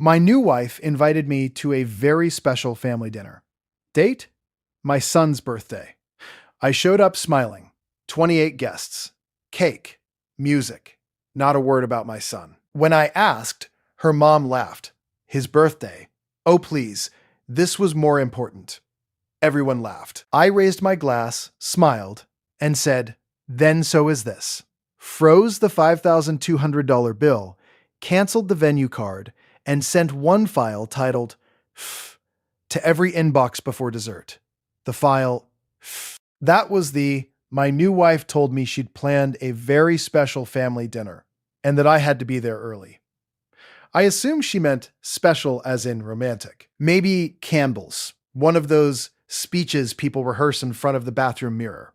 My new wife invited me to a very special family dinner. Date? My son's birthday. I showed up smiling. 28 guests. Cake. Music. Not a word about my son. When I asked, her mom laughed. His birthday. Oh, please. This was more important. Everyone laughed. I raised my glass, smiled, and said, then so is this. Froze the $5,200 bill, canceled the venue card, and sent one file titled F to every inbox before dessert. The file F. That was my new wife told me she'd planned a very special family dinner and that I had to be there early. I assumed she meant special as in romantic. Maybe Campbell's, one of those speeches people rehearse in front of the bathroom mirror.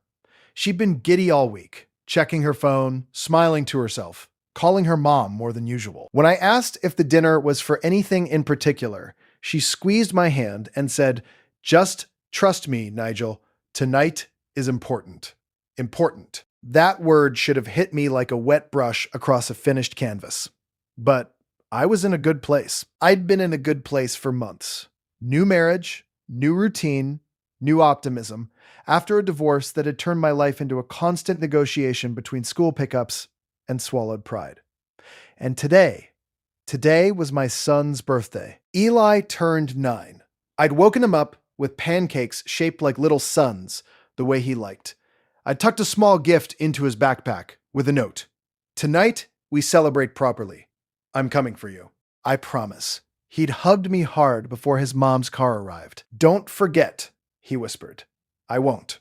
She'd been giddy all week, checking her phone, smiling to herself, calling her mom more than usual. When I asked if the dinner was for anything in particular, she squeezed my hand and said, just trust me, Nigel, tonight is important. Important. That word should have hit me like a wet brush across a finished canvas. But I was in a good place. I'd been in a good place for months. New marriage, new routine, new optimism, after a divorce that had turned my life into a constant negotiation between school pickups and swallowed pride. And today was my son's birthday. Eli turned 9. I'd woken him up with pancakes shaped like little suns, the way he liked. I tucked a small gift into his backpack with a note. Tonight, we celebrate properly. I'm coming for you. I promise. He'd hugged me hard before his mom's car arrived. Don't forget, he whispered. I won't.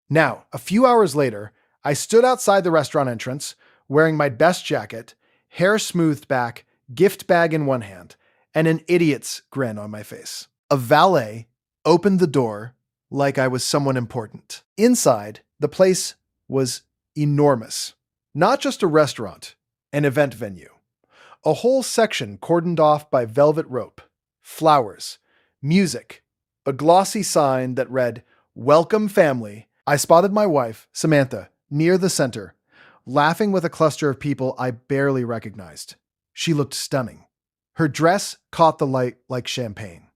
Now, a few hours later, I stood outside the restaurant entrance, wearing my best jacket, hair smoothed back, gift bag in one hand, and an idiot's grin on my face. A valet opened the door like I was someone important. Inside, the place was enormous. Not just a restaurant, an event venue. A whole section cordoned off by velvet rope, flowers, music, a glossy sign that read, Welcome family. I spotted my wife, Samantha, near the center, laughing with a cluster of people I barely recognized. She looked stunning. Her dress caught the light like champagne.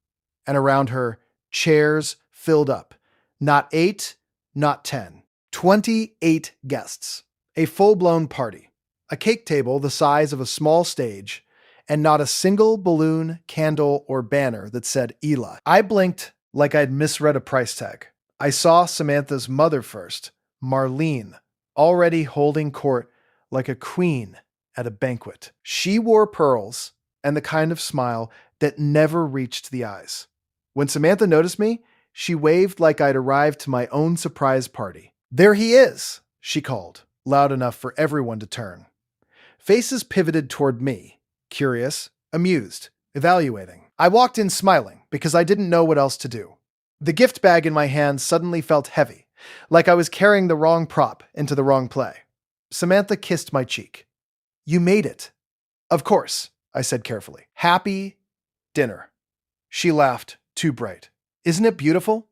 And around her, chairs filled up. Not 8, not 10. 28 guests. A full-blown party. A cake table the size of a small stage, and not a single balloon, candle, or banner that said Eli. I blinked like I'd misread a price tag. I saw Samantha's mother first, Marlene, already holding court like a queen at a banquet. She wore pearls and the kind of smile that never reached the eyes. When Samantha noticed me, she waved like I'd arrived to my own surprise party. There he is, she called, loud enough for everyone to turn. Faces pivoted toward me, curious, amused, evaluating. I walked in smiling because I didn't know what else to do. The gift bag in my hand suddenly felt heavy, like I was carrying the wrong prop into the wrong play. Samantha kissed my cheek. You made it. Of course, I said carefully. Happy dinner. She laughed, too bright. Isn't it beautiful?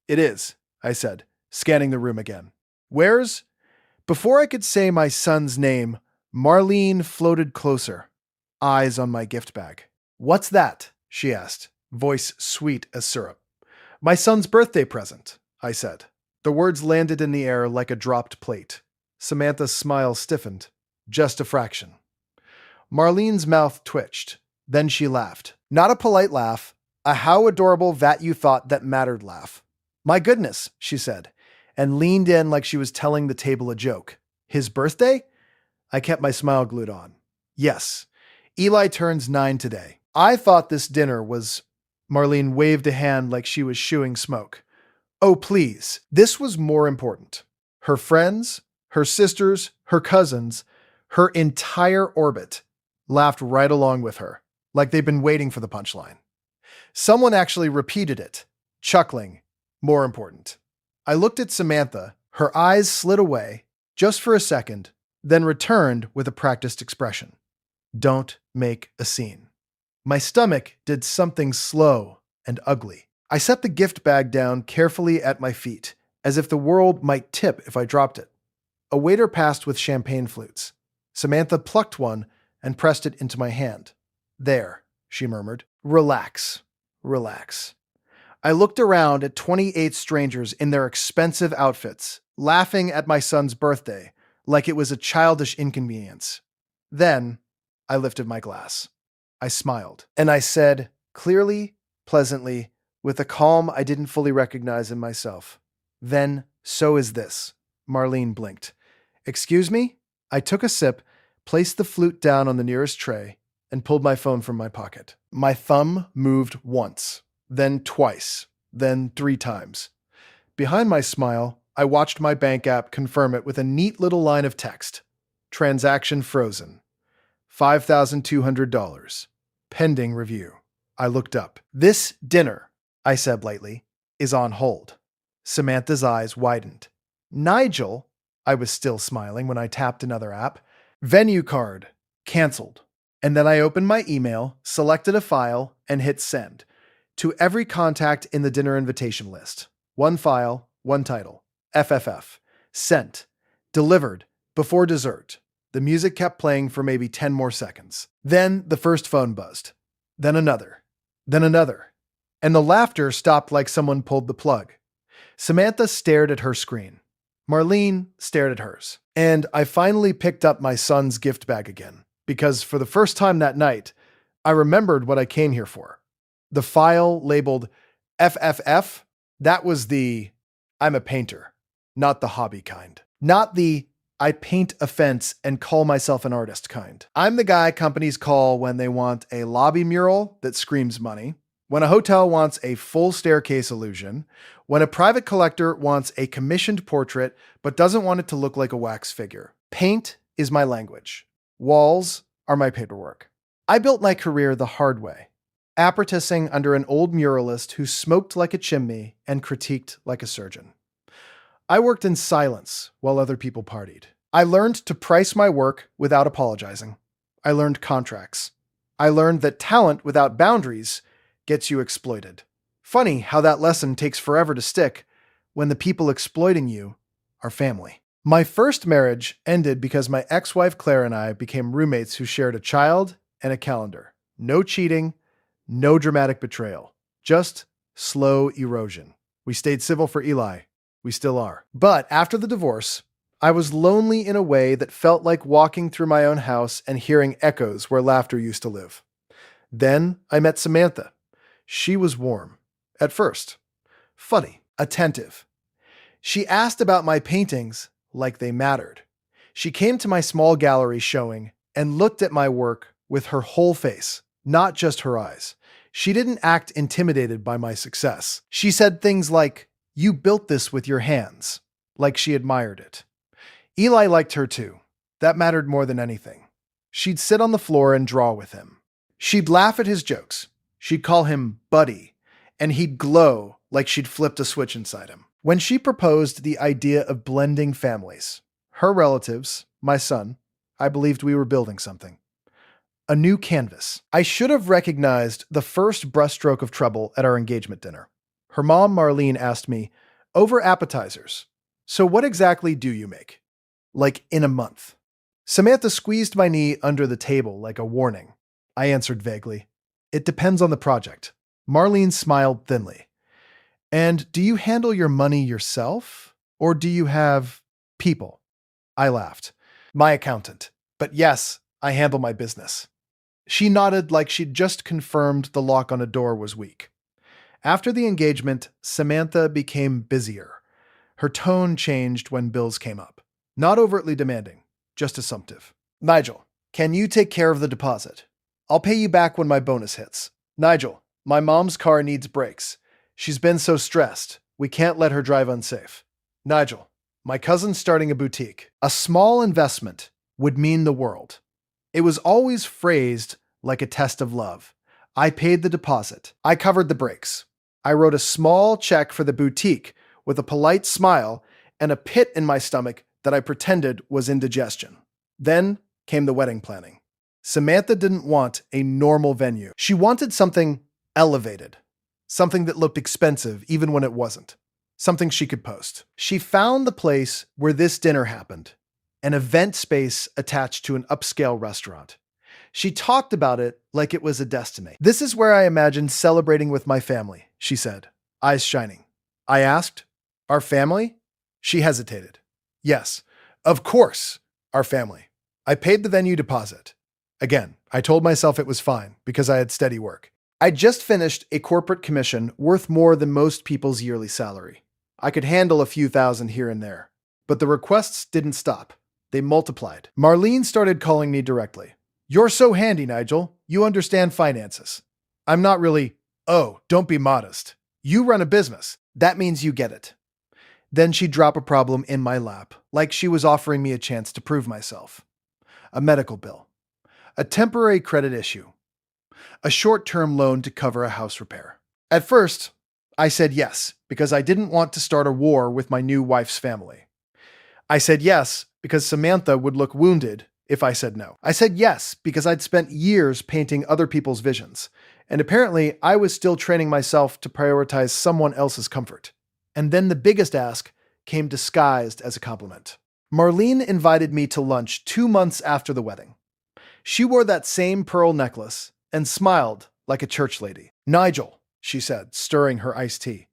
It is, I said, scanning the room again. Where's? Before I could say my son's name, Marlene floated closer, eyes on my gift bag. What's that? She asked, voice sweet as syrup. My son's birthday present, I said. The words landed in the air like a dropped plate. Samantha's smile stiffened, just a fraction. Marlene's mouth twitched. Then she laughed. Not a polite laugh, a how adorable that you thought that mattered laugh. My goodness, she said, and leaned in like she was telling the table a joke. His birthday? I kept my smile glued on. Yes, Eli turns 9 today. I thought this dinner was... Marlene waved a hand like she was shooing smoke. Oh, please. This was more important. Her friends, her sisters, her cousins, her entire orbit laughed right along with her, like they'd been waiting for the punchline. Someone actually repeated it, chuckling, more important. I looked at Samantha, her eyes slid away, just for a second, then returned with a practiced expression. Don't make a scene. My stomach did something slow and ugly. I set the gift bag down carefully at my feet, as if the world might tip if I dropped it. A waiter passed with champagne flutes. Samantha plucked one and pressed it into my hand. There, she murmured. Relax. Relax. I looked around at 28 strangers in their expensive outfits, laughing at my son's birthday like it was a childish inconvenience. Then I lifted my glass. I smiled, and I said, clearly, pleasantly, with a calm I didn't fully recognize in myself, "Then, so is this." Marlene blinked. "Excuse me?" I took a sip, placed the flute down on the nearest tray, and pulled my phone from my pocket. My thumb moved once, then twice, then 3 times. Behind my smile, I watched my bank app confirm it with a neat little line of text. Transaction frozen. $5,200. Pending review. I looked up. "This dinner," I said lightly, "is on hold." Samantha's eyes widened. "Nigel," I was still smiling when I tapped another app. "Venue card. Canceled." And then I opened my email, selected a file, and hit send. To every contact in the dinner invitation list. 1 file, 1 title. FFF. Sent. Delivered. Before dessert. The music kept playing for maybe 10 more seconds. Then the first phone buzzed. Then another. Then another. And the laughter stopped like someone pulled the plug. Samantha stared at her screen. Marlene stared at hers. And I finally picked up my son's gift bag again, because for the first time that night, I remembered what I came here for. The file labeled FFF, that was the "I'm a painter," not the hobby kind. Not the "I paint a fence and call myself an artist" kind. I'm the guy companies call when they want a lobby mural that screams money, when a hotel wants a full staircase illusion, when a private collector wants a commissioned portrait but doesn't want it to look like a wax figure. Paint is my language. Walls are my paperwork. I built my career the hard way, apprenticing under an old muralist who smoked like a chimney and critiqued like a surgeon. I worked in silence while other people partied. I learned to price my work without apologizing. I learned contracts. I learned that talent without boundaries gets you exploited. Funny how that lesson takes forever to stick when the people exploiting you are family. My first marriage ended because my ex-wife Claire and I became roommates who shared a child and a calendar. No cheating, no dramatic betrayal, just slow erosion. We stayed civil for Eli. We still are. But after the divorce, I was lonely in a way that felt like walking through my own house and hearing echoes where laughter used to live. Then I met Samantha. She was warm. At first. Funny. Attentive. She asked about my paintings like they mattered. She came to my small gallery showing and looked at my work with her whole face, not just her eyes. She didn't act intimidated by my success. She said things like, "You built this with your hands," like she admired it. Eli liked her too. That mattered more than anything. She'd sit on the floor and draw with him. She'd laugh at his jokes. She'd call him Buddy, and he'd glow like she'd flipped a switch inside him. When she proposed the idea of blending families, her relatives, my son, I believed we were building something. A new canvas. I should have recognized the first brushstroke of trouble at our engagement dinner. Her mom, Marlene, asked me, "Over appetizers, so what exactly do you make? Like in a month?" Samantha squeezed my knee under the table like a warning. I answered vaguely, "It depends on the project." Marlene smiled thinly. "And do you handle your money yourself? Or do you have people?" I laughed. "My accountant. But yes, I handle my business." She nodded like she'd just confirmed the lock on a door was weak. After the engagement, Samantha became busier. Her tone changed when bills came up. Not overtly demanding, just assumptive. "Nigel, can you take care of the deposit? I'll pay you back when my bonus hits. Nigel, my mom's car needs brakes. She's been so stressed. We can't let her drive unsafe. Nigel, my cousin's starting a boutique. A small investment would mean the world." It was always phrased like a test of love. I paid the deposit. I covered the brakes. I wrote a small check for the boutique with a polite smile and a pit in my stomach that I pretended was indigestion. Then came the wedding planning. Samantha didn't want a normal venue. She wanted something elevated. Something that looked expensive even when it wasn't. Something she could post. She found the place where this dinner happened. An event space attached to an upscale restaurant. She talked about it like it was a destiny. "This is where I imagined celebrating with my family," she said, eyes shining. I asked, "Our family?" She hesitated. "Yes, of course, our family." I paid the venue deposit. Again, I told myself it was fine because I had steady work. I'd just finished a corporate commission worth more than most people's yearly salary. I could handle a few thousand here and there. But the requests didn't stop. They multiplied. Marlene started calling me directly. "You're so handy, Nigel. You understand finances." I'm not really. "Oh, don't be modest. You run a business. That means you get it." Then she'd drop a problem in my lap, like she was offering me a chance to prove myself. A medical bill. A temporary credit issue. A short-term loan to cover a house repair. At first, I said yes, because I didn't want to start a war with my new wife's family. I said yes because Samantha would look wounded if I said no. I said yes because I'd spent years painting other people's visions, and apparently I was still training myself to prioritize someone else's comfort. And then the biggest ask came disguised as a compliment. Marlene invited me to lunch 2 months after the wedding. She wore that same pearl necklace and smiled like a church lady. "Nigel," she said, stirring her iced tea,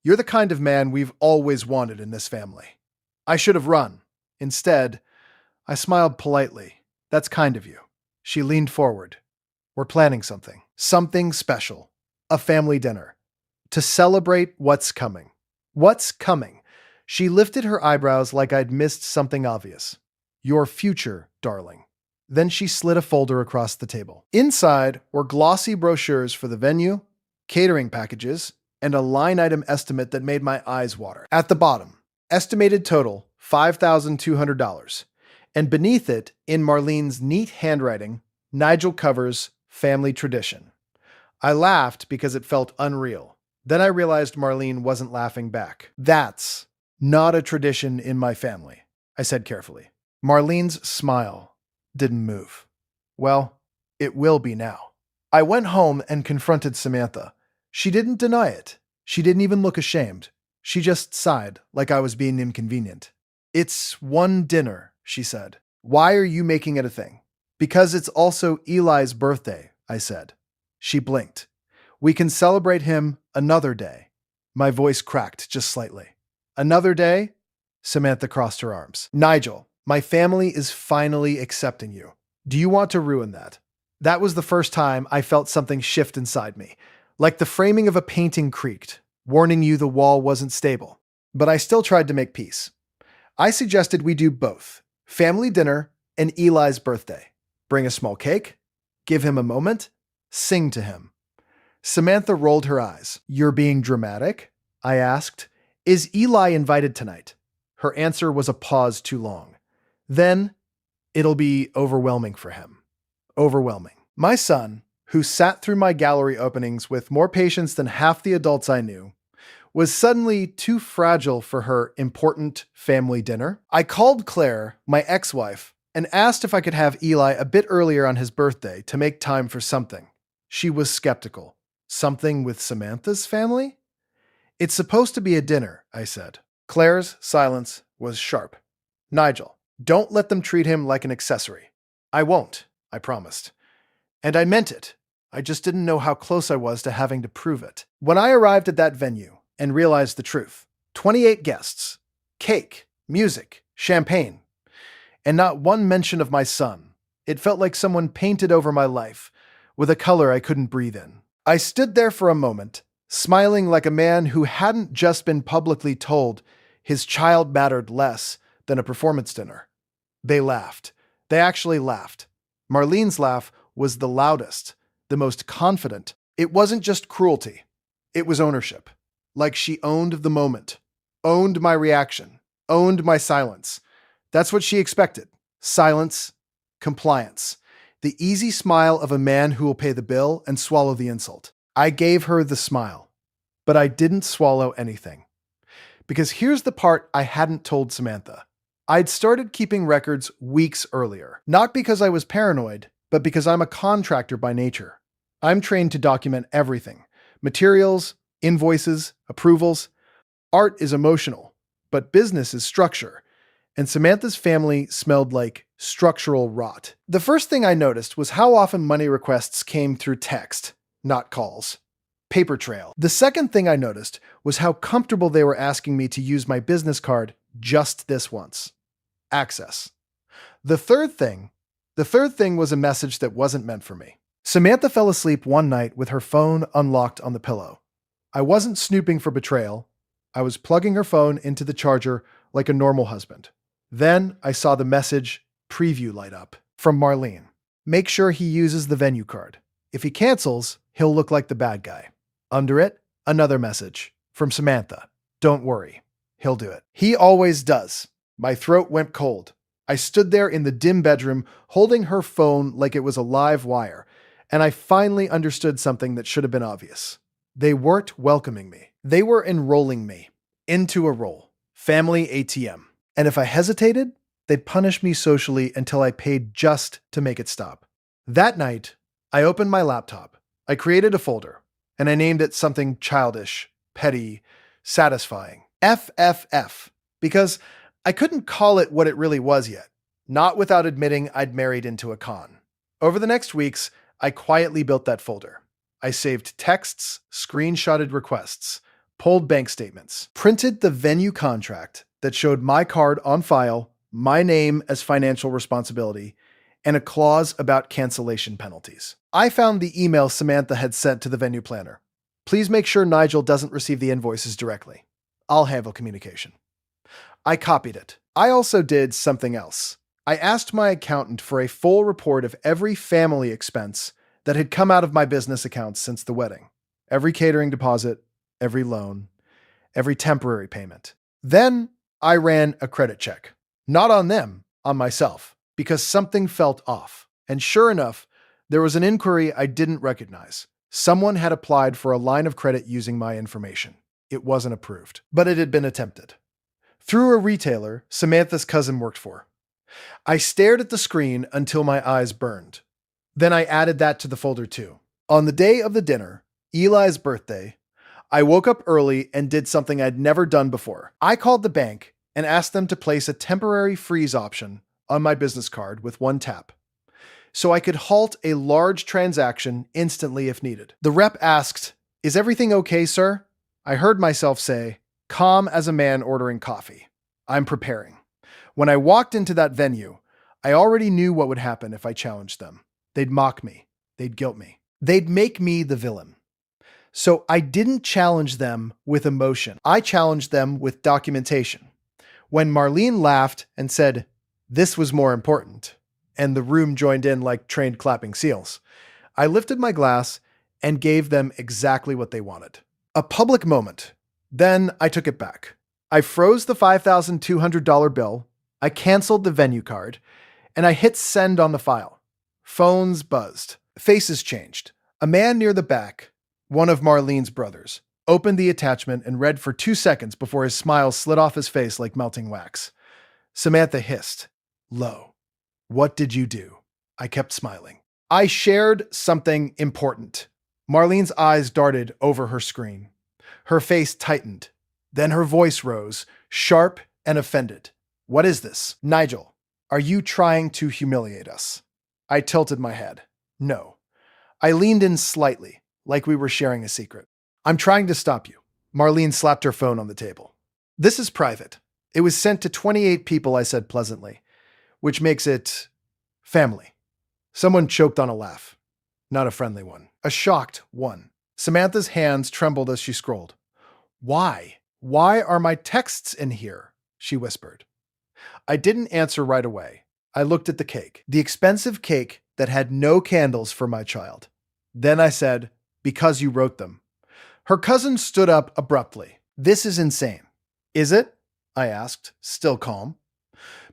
"you're the kind of man we've always wanted in this family." I should have run. Instead, I smiled politely. "That's kind of you." She leaned forward. "We're planning something. Something special. A family dinner. To celebrate what's coming." What's coming? She lifted her eyebrows like I'd missed something obvious. "Your future, darling." Then she slid a folder across the table. Inside were glossy brochures for the venue, catering packages, and a line item estimate that made my eyes water. At the bottom, estimated total $5,200. And beneath it, in Marlene's neat handwriting, Nigel covers family tradition. I laughed because it felt unreal. Then I realized Marlene wasn't laughing back. "That's not a tradition in my family," I said carefully. Marlene's smile didn't move. "Well, it will be now." I went home and confronted Samantha. She didn't deny it. She didn't even look ashamed. She just sighed like I was being inconvenient. "It's one dinner," she said. "Why are you making it a thing?" "Because it's also Eli's birthday," I said. She blinked. "We can celebrate him another day." My voice cracked just slightly. "Another day?" Samantha crossed her arms. "Nigel, my family is finally accepting you. Do you want to ruin that?" That was the first time I felt something shift inside me, like the framing of a painting creaked, warning you the wall wasn't stable. But I still tried to make peace. I suggested we do both, family dinner and Eli's birthday. Bring a small cake, give him a moment, sing to him. Samantha rolled her eyes. "You're being dramatic?" I asked. "Is Eli invited tonight?" Her answer was a pause too long. Then, "It'll be overwhelming for him." Overwhelming. My son, who sat through my gallery openings with more patience than half the adults I knew, was suddenly too fragile for her important family dinner. I called Claire, my ex-wife, and asked if I could have Eli a bit earlier on his birthday to make time for something. She was skeptical. Something with Samantha's family? "It's supposed to be a dinner," I said. Claire's silence was sharp. "Nigel, don't let them treat him like an accessory." "I won't," I promised. And I meant it. I just didn't know how close I was to having to prove it. When I arrived at that venue and realized the truth, 28 guests, cake, music, champagne, and not one mention of my son, it felt like someone painted over my life with a color I couldn't breathe in. I stood there for a moment, smiling like a man who hadn't just been publicly told his child mattered less than a performance dinner. They laughed. They actually laughed. Marlene's laugh was the loudest, the most confident. It wasn't just cruelty. It was ownership. Like she owned the moment, owned my reaction, owned my silence. That's what she expected. Silence, compliance. The easy smile of a man who will pay the bill and swallow the insult. I gave her the smile, but I didn't swallow anything. Because here's the part I hadn't told Samantha. I'd started keeping records weeks earlier, not because I was paranoid, but because I'm a contractor by nature. I'm trained to document everything: materials, invoices, approvals. Art is emotional, but business is structure. and Samantha's family smelled like structural rot. The first thing I noticed was how often money requests came through text, not calls. Paper trail. The second thing I noticed was how comfortable they were asking me to use my business card just this once. Access. The third thing was a message that wasn't meant for me. Samantha fell asleep one night with her phone unlocked on the pillow. I wasn't snooping for betrayal. I was plugging her phone into the charger like a normal husband. Then I saw the message preview light up from Marlene. Make sure he uses the venue card. If he cancels, he'll look like the bad guy. Under it, another message from Samantha. Don't worry, he'll do it. He always does. My throat went cold. I stood there in the dim bedroom holding her phone like it was a live wire, and I finally understood something that should have been obvious. They weren't welcoming me. They were enrolling me into a role. Family ATM. And if I hesitated, they'd punish me socially until I paid just to make it stop. That night, I opened my laptop. I created a folder, and I named it something childish, petty, satisfying. FFF. Because I couldn't call it what it really was yet. Not without admitting I'd married into a con. Over the next weeks, I quietly built that folder. I saved texts, screenshotted requests, pulled bank statements, printed the venue contract that showed my card on file, my name as financial responsibility, and a clause about cancellation penalties. I found the email Samantha had sent to the venue planner. Please make sure Nigel doesn't receive the invoices directly. I'll handle communication. I copied it. I also did something else. I asked my accountant for a full report of every family expense that had come out of my business accounts since the wedding. Every catering deposit, every loan, every temporary payment. Then I ran a credit check. Not on them, on myself, because something felt off. And sure enough, there was an inquiry I didn't recognize. Someone had applied for a line of credit using my information. It wasn't approved, but it had been attempted. Through a retailer Samantha's cousin worked for. I stared at the screen until my eyes burned. Then I added that to the folder too. On the day of the dinner, Eli's birthday, I woke up early and did something I'd never done before. I called the bank and asked them to place a temporary freeze option on my business card with one tap, so I could halt a large transaction instantly if needed. The rep asked, "Is everything okay, sir?" I heard myself say, calm as a man ordering coffee. I'm preparing. When I walked into that venue, I already knew what would happen if I challenged them. They'd mock me. They'd guilt me. They'd make me the villain. So I didn't challenge them with emotion. I challenged them with documentation. When Marlene laughed and said, "This was more important," and the room joined in like trained clapping seals, I lifted my glass and gave them exactly what they wanted. A public moment. Then I took it back. I froze the $5,200 bill, I canceled the venue card, and I hit send on the file. Phones buzzed. Faces changed. A man near the back, one of Marlene's brothers, opened the attachment and read for 2 seconds before his smile slid off his face like melting wax. Samantha hissed, low. "What did you do?" I kept smiling. "I shared something important." Marlene's eyes darted over her screen. Her face tightened. Then her voice rose, sharp and offended. "What is this? Nigel, are you trying to humiliate us?" I tilted my head. No. I leaned in slightly, like we were sharing a secret. "I'm trying to stop you." Marlene slapped her phone on the table. "This is private. It was sent to 28 people," I said pleasantly, "which makes it family." Someone choked on a laugh. Not a friendly one. A shocked one. Samantha's hands trembled as she scrolled. "Why? Why are my texts in here?" she whispered. I didn't answer right away. I looked at the cake, the expensive cake that had no candles for my child. Then I said, "Because you wrote them." Her cousin stood up abruptly. "This is insane." "Is it?" I asked, still calm.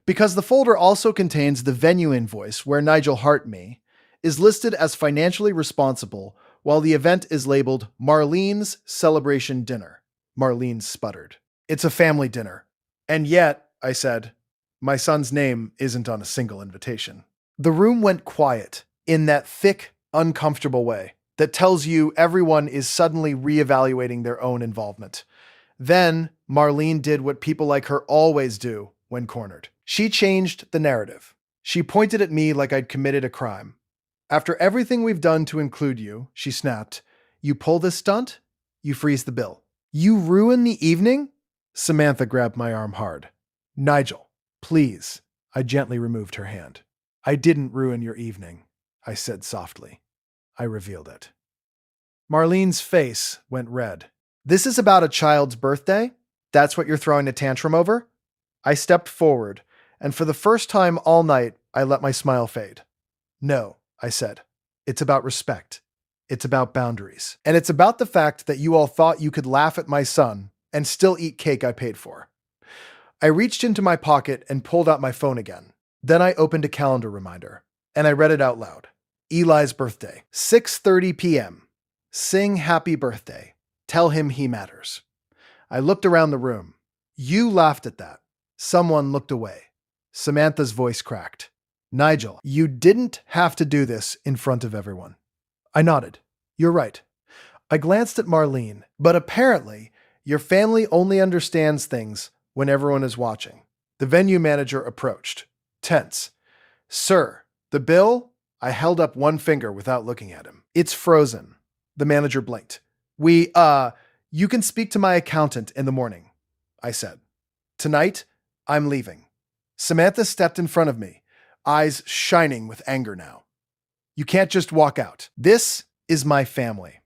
"Because the folder also contains the venue invoice where Nigel Hart me is listed as financially responsible while the event is labeled Marlene's Celebration Dinner." Marlene sputtered. "It's a family dinner. And yet," I said, "my son's name isn't on a single invitation." The room went quiet in that thick, uncomfortable way that tells you everyone is suddenly reevaluating their own involvement. Then Marlene did what people like her always do when cornered. She changed the narrative. She pointed at me like I'd committed a crime. After everything we've done to include you, she snapped, you pull this stunt, you freeze the bill. You ruin the evening? Samantha grabbed my arm hard. Nigel, please. I gently removed her hand. I didn't ruin your evening, I said softly. I revealed it. Marlene's face went red. This is about a child's birthday? That's what you're throwing a tantrum over? I stepped forward, and for the first time all night, I let my smile fade. No, I said. It's about respect. It's about boundaries. And it's about the fact that you all thought you could laugh at my son and still eat cake I paid for. I reached into my pocket and pulled out my phone again. Then I opened a calendar reminder, and I read it out loud. Eli's birthday, 6:30 p.m. Sing happy birthday. Tell him he matters. I looked around the room. You laughed at that. Someone looked away. Samantha's voice cracked. Nigel, you didn't have to do this in front of everyone. I nodded. You're right. I glanced at Marlene, but apparently your family only understands things when everyone is watching. The venue manager approached. Tense. Sir, the bill? I held up one finger without looking at him. It's frozen. The manager blinked. You can speak to my accountant in the morning, I said. Tonight, I'm leaving. Samantha stepped in front of me, eyes shining with anger now. You can't just walk out. This is my family.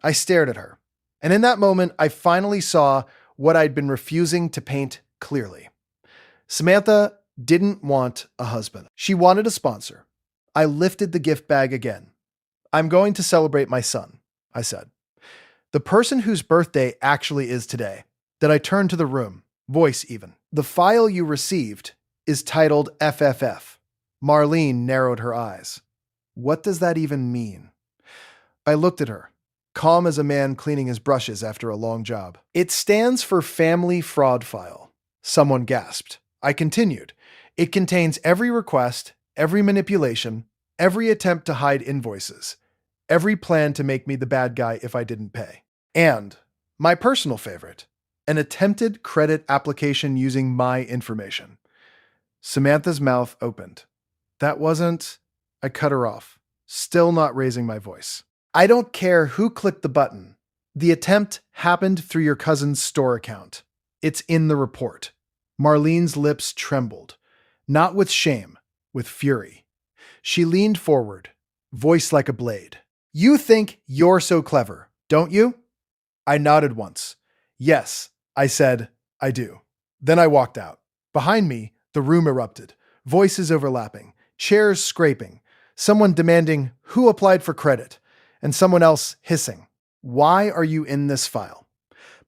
I stared at her, and in that moment, I finally saw what I'd been refusing to paint clearly. Samantha didn't want a husband. She wanted a sponsor. I lifted the gift bag again. I'm going to celebrate my son, I said. The person whose birthday actually is today. Then I turned to the room, voice even. The file you received is titled FFF. Marlene narrowed her eyes. What does that even mean? I looked at her, calm as a man cleaning his brushes after a long job. It stands for Family Fraud File. Someone gasped. I continued. It contains every request, every manipulation, every attempt to hide invoices, every plan to make me the bad guy if I didn't pay. And, my personal favorite, an attempted credit application using my information. Samantha's mouth opened. That wasn't... I cut her off, still not raising my voice. I don't care who clicked the button. The attempt happened through your cousin's store account. It's in the report. Marlene's lips trembled, not with shame, with fury. She leaned forward, voice like a blade. You think you're so clever, don't you? I nodded once. Yes, I said, I do. Then I walked out. Behind me, the room erupted, voices overlapping, chairs scraping, someone demanding who applied for credit, and someone else hissing, why are you in this file?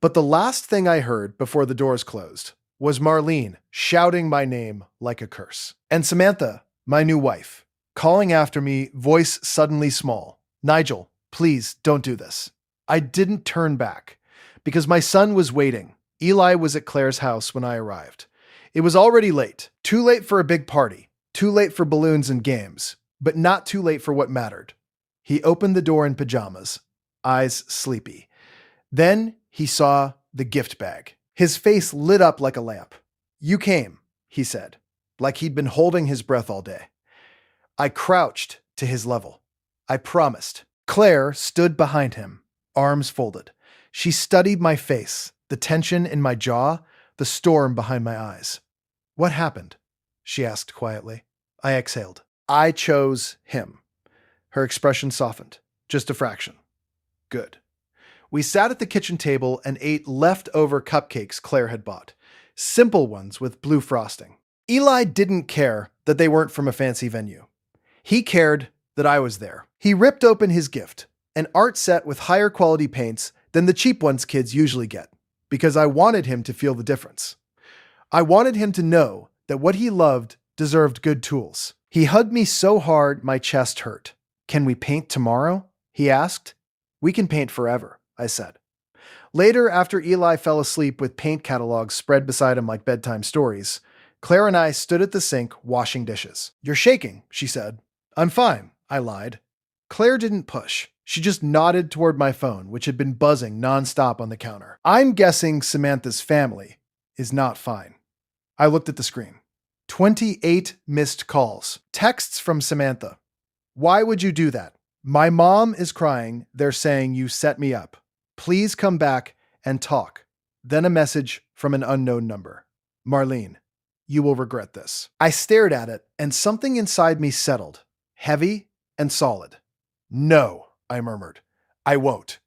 But the last thing I heard before the doors closed was Marlene shouting my name like a curse. And Samantha, my new wife, calling after me, voice suddenly small. Nigel, please don't do this. I didn't turn back because my son was waiting. Eli was at Claire's house when I arrived. It was already late, too late for a big party, too late for balloons and games, but not too late for what mattered. He opened the door in pajamas, eyes sleepy. Then he saw the gift bag. His face lit up like a lamp. You came, he said, like he'd been holding his breath all day. I crouched to his level. I promised. Claire stood behind him, arms folded. She studied my face, the tension in my jaw, the storm behind my eyes. What happened? She asked quietly. I exhaled. I chose him. Her expression softened, just a fraction. Good. We sat at the kitchen table and ate leftover cupcakes Claire had bought, simple ones with blue frosting. Eli didn't care that they weren't from a fancy venue. He cared that I was there. He ripped open his gift, an art set with higher quality paints than the cheap ones kids usually get, because I wanted him to feel the difference. I wanted him to know that what he loved deserved good tools. He hugged me so hard my chest hurt. Can we paint tomorrow? He asked. We can paint forever, I said. Later, after Eli fell asleep with paint catalogs spread beside him like bedtime stories, Claire and I stood at the sink washing dishes. You're shaking, she said. I'm fine, I lied. Claire didn't push. She just nodded toward my phone, which had been buzzing nonstop on the counter. I'm guessing Samantha's family is not fine. I looked at the screen. 28 missed calls. Texts from Samantha. Why would you do that? My mom is crying. They're saying you set me up. Please come back and talk. Then a message from an unknown number. Marlene, you will regret this. I stared at it, and something inside me settled, heavy and solid. No, I murmured. I won't.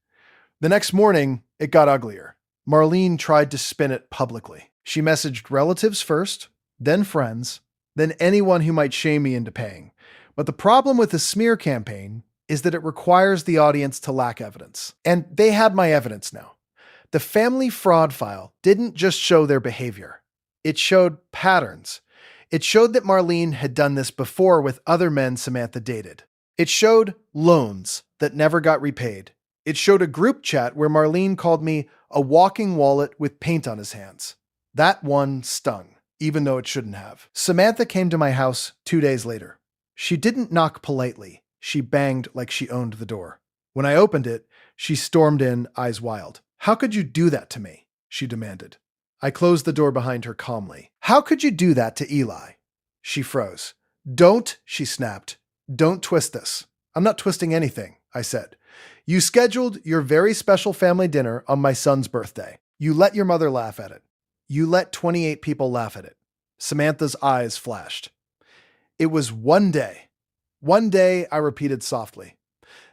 The next morning, it got uglier. Marlene tried to spin it publicly. She messaged relatives first, then friends, then anyone who might shame me into paying. But the problem with the smear campaign is that it requires the audience to lack evidence. And they had my evidence now. The family fraud file didn't just show their behavior. It showed patterns. It showed that Marlene had done this before with other men Samantha dated. It showed loans that never got repaid. It showed a group chat where Marlene called me a walking wallet with paint on his hands. That one stung, even though it shouldn't have. Samantha came to my house 2 days later. She didn't knock politely. She banged like she owned the door. When I opened it, she stormed in, eyes wild. How could you do that to me? She demanded. I closed the door behind her calmly. How could you do that to Eli? She froze. Don't, she snapped. Don't twist this. I'm not twisting anything, I said. You scheduled your very special family dinner on my son's birthday. You let your mother laugh at it. You let 28 people laugh at it. Samantha's eyes flashed. It was one day. One day, I repeated softly.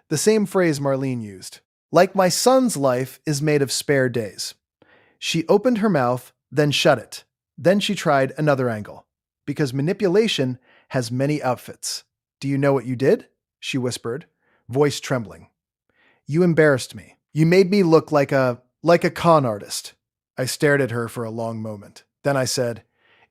The same phrase Marlene used. Like my son's life is made of spare days. She opened her mouth, then shut it. Then she tried another angle. Because manipulation has many outfits. Do you know what you did? She whispered, voice trembling. You embarrassed me. You made me look like a con artist. I stared at her for a long moment. Then I said,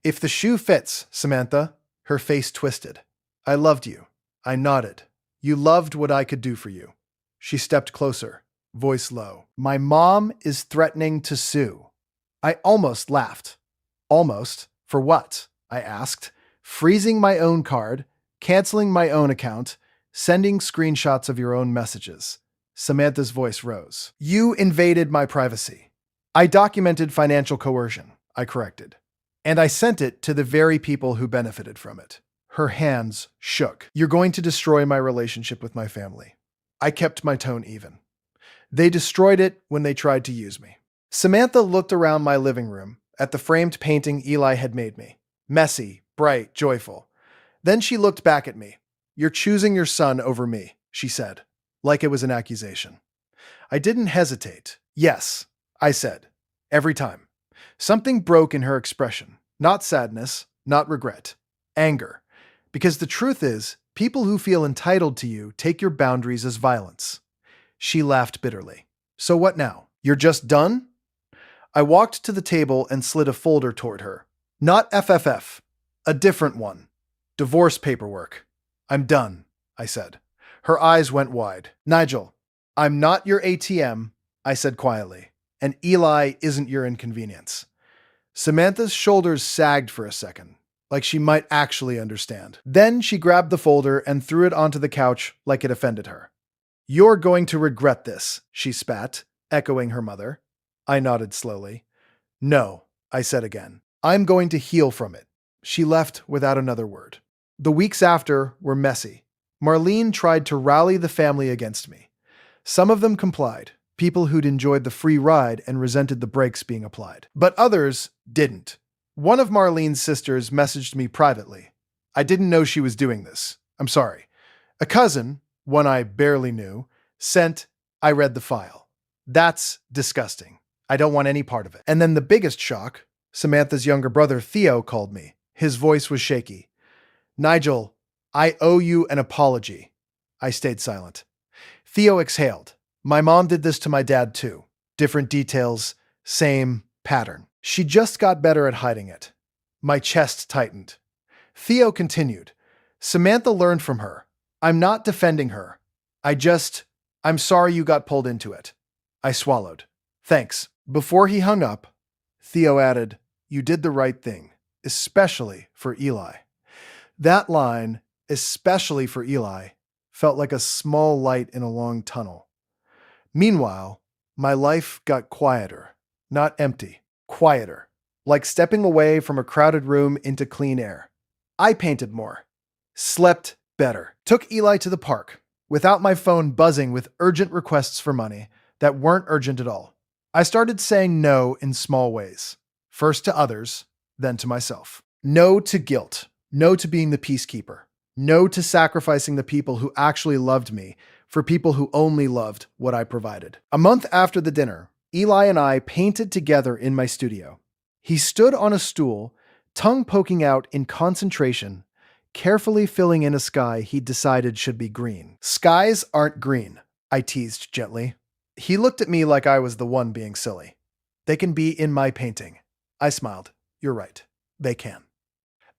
if the shoe fits, Samantha. Her face twisted. I loved you. I nodded. You loved what I could do for you. She stepped closer, voice low. My mom is threatening to sue. I almost laughed. Almost? For what? I asked, freezing my own card, canceling my own account, sending screenshots of your own messages. Samantha's voice rose. You invaded my privacy. I documented financial coercion, I corrected. And I sent it to the very people who benefited from it. Her hands shook. You're going to destroy my relationship with my family. I kept my tone even. They destroyed it when they tried to use me. Samantha looked around my living room at the framed painting Eli had made me. Messy, bright, joyful. Then she looked back at me. You're choosing your son over me, she said, like it was an accusation. I didn't hesitate. Yes, I said, every time. Something broke in her expression. Not sadness, not regret. Anger. Because the truth is, people who feel entitled to you take your boundaries as violence. She laughed bitterly. So what now? You're just done? I walked to the table and slid a folder toward her. Not FFF. A different one. Divorce paperwork. I'm done, I said. Her eyes went wide. Nigel, I'm not your ATM, I said quietly, and Eli isn't your inconvenience. Samantha's shoulders sagged for a second, like she might actually understand. Then she grabbed the folder and threw it onto the couch like it offended her. You're going to regret this, she spat, echoing her mother. I nodded slowly. No, I said again. I'm going to heal from it. She left without another word. The weeks after were messy. Marlene tried to rally the family against me. Some of them complied, people who'd enjoyed the free ride and resented the brakes being applied. But others didn't. One of Marlene's sisters messaged me privately. I didn't know she was doing this. I'm sorry. A cousin, one I barely knew, sent, I read the file. That's disgusting. I don't want any part of it. And then the biggest shock, Samantha's younger brother Theo called me. His voice was shaky. Nigel, I owe you an apology. I stayed silent. Theo exhaled. My mom did this to my dad too. Different details, same pattern. She just got better at hiding it. My chest tightened. Theo continued. Samantha learned from her. I'm not defending her. I'm sorry you got pulled into it. I swallowed. Thanks. Before he hung up, Theo added, you did the right thing, especially for Eli. That line, especially for Eli, felt like a small light in a long tunnel. Meanwhile, my life got quieter, not empty, quieter. like stepping away from a crowded room into clean air. I painted more, slept better, took Eli to the park without my phone buzzing with urgent requests for money that weren't urgent at all. I started saying no in small ways, first to others, then to myself. No to guilt, no to being the peacekeeper, no to sacrificing the people who actually loved me for people who only loved what I provided. A month after the dinner, Eli and I painted together in my studio. He stood on a stool, tongue poking out in concentration, carefully filling in a sky he'd decided should be green. Skies aren't green, I teased gently. He looked at me like I was the one being silly. They can be in my painting. I smiled. You're right. They can.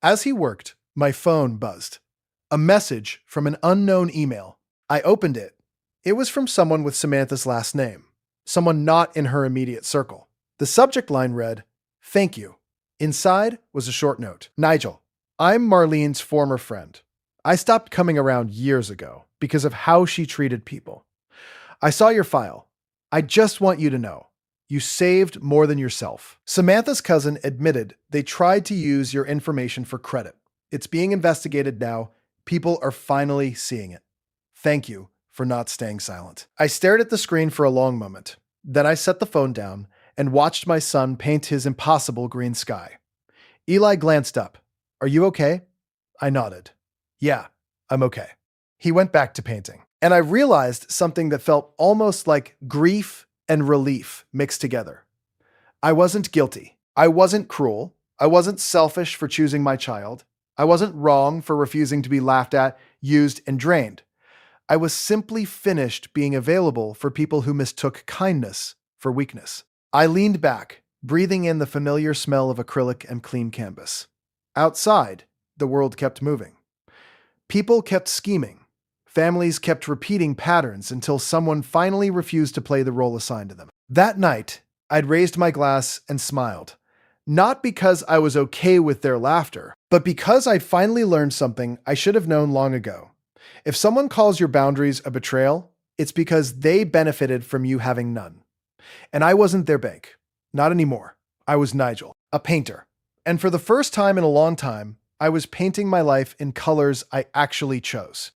As he worked, my phone buzzed. A message from an unknown email. I opened it. It was from someone with Samantha's last name, someone not in her immediate circle. The subject line read, "Thank you." Inside was a short note. "Nigel, I'm Marlene's former friend. I stopped coming around years ago because of how she treated people. I saw your file. I just want you to know. You saved more than yourself." Samantha's cousin admitted they tried to use your information for credit. It's being investigated now. People are finally seeing it. Thank you for not staying silent. I stared at the screen for a long moment. Then I set the phone down and watched my son paint his impossible green sky. Eli glanced up. "Are you okay?" I nodded. "Yeah, I'm okay." He went back to painting. And I realized something that felt almost like grief and relief mixed together. I wasn't guilty. I wasn't cruel. I wasn't selfish for choosing my child. I wasn't wrong for refusing to be laughed at, used, and drained. I was simply finished being available for people who mistook kindness for weakness. I leaned back, breathing in the familiar smell of acrylic and clean canvas. Outside, the world kept moving. People kept scheming. Families kept repeating patterns until someone finally refused to play the role assigned to them. That night, I'd raised my glass and smiled. Not because I was okay with their laughter, but because I'd finally learned something I should have known long ago. If someone calls your boundaries a betrayal, it's because they benefited from you having none. And I wasn't their bank. Not anymore. I was Nigel, a painter. And for the first time in a long time, I was painting my life in colors I actually chose.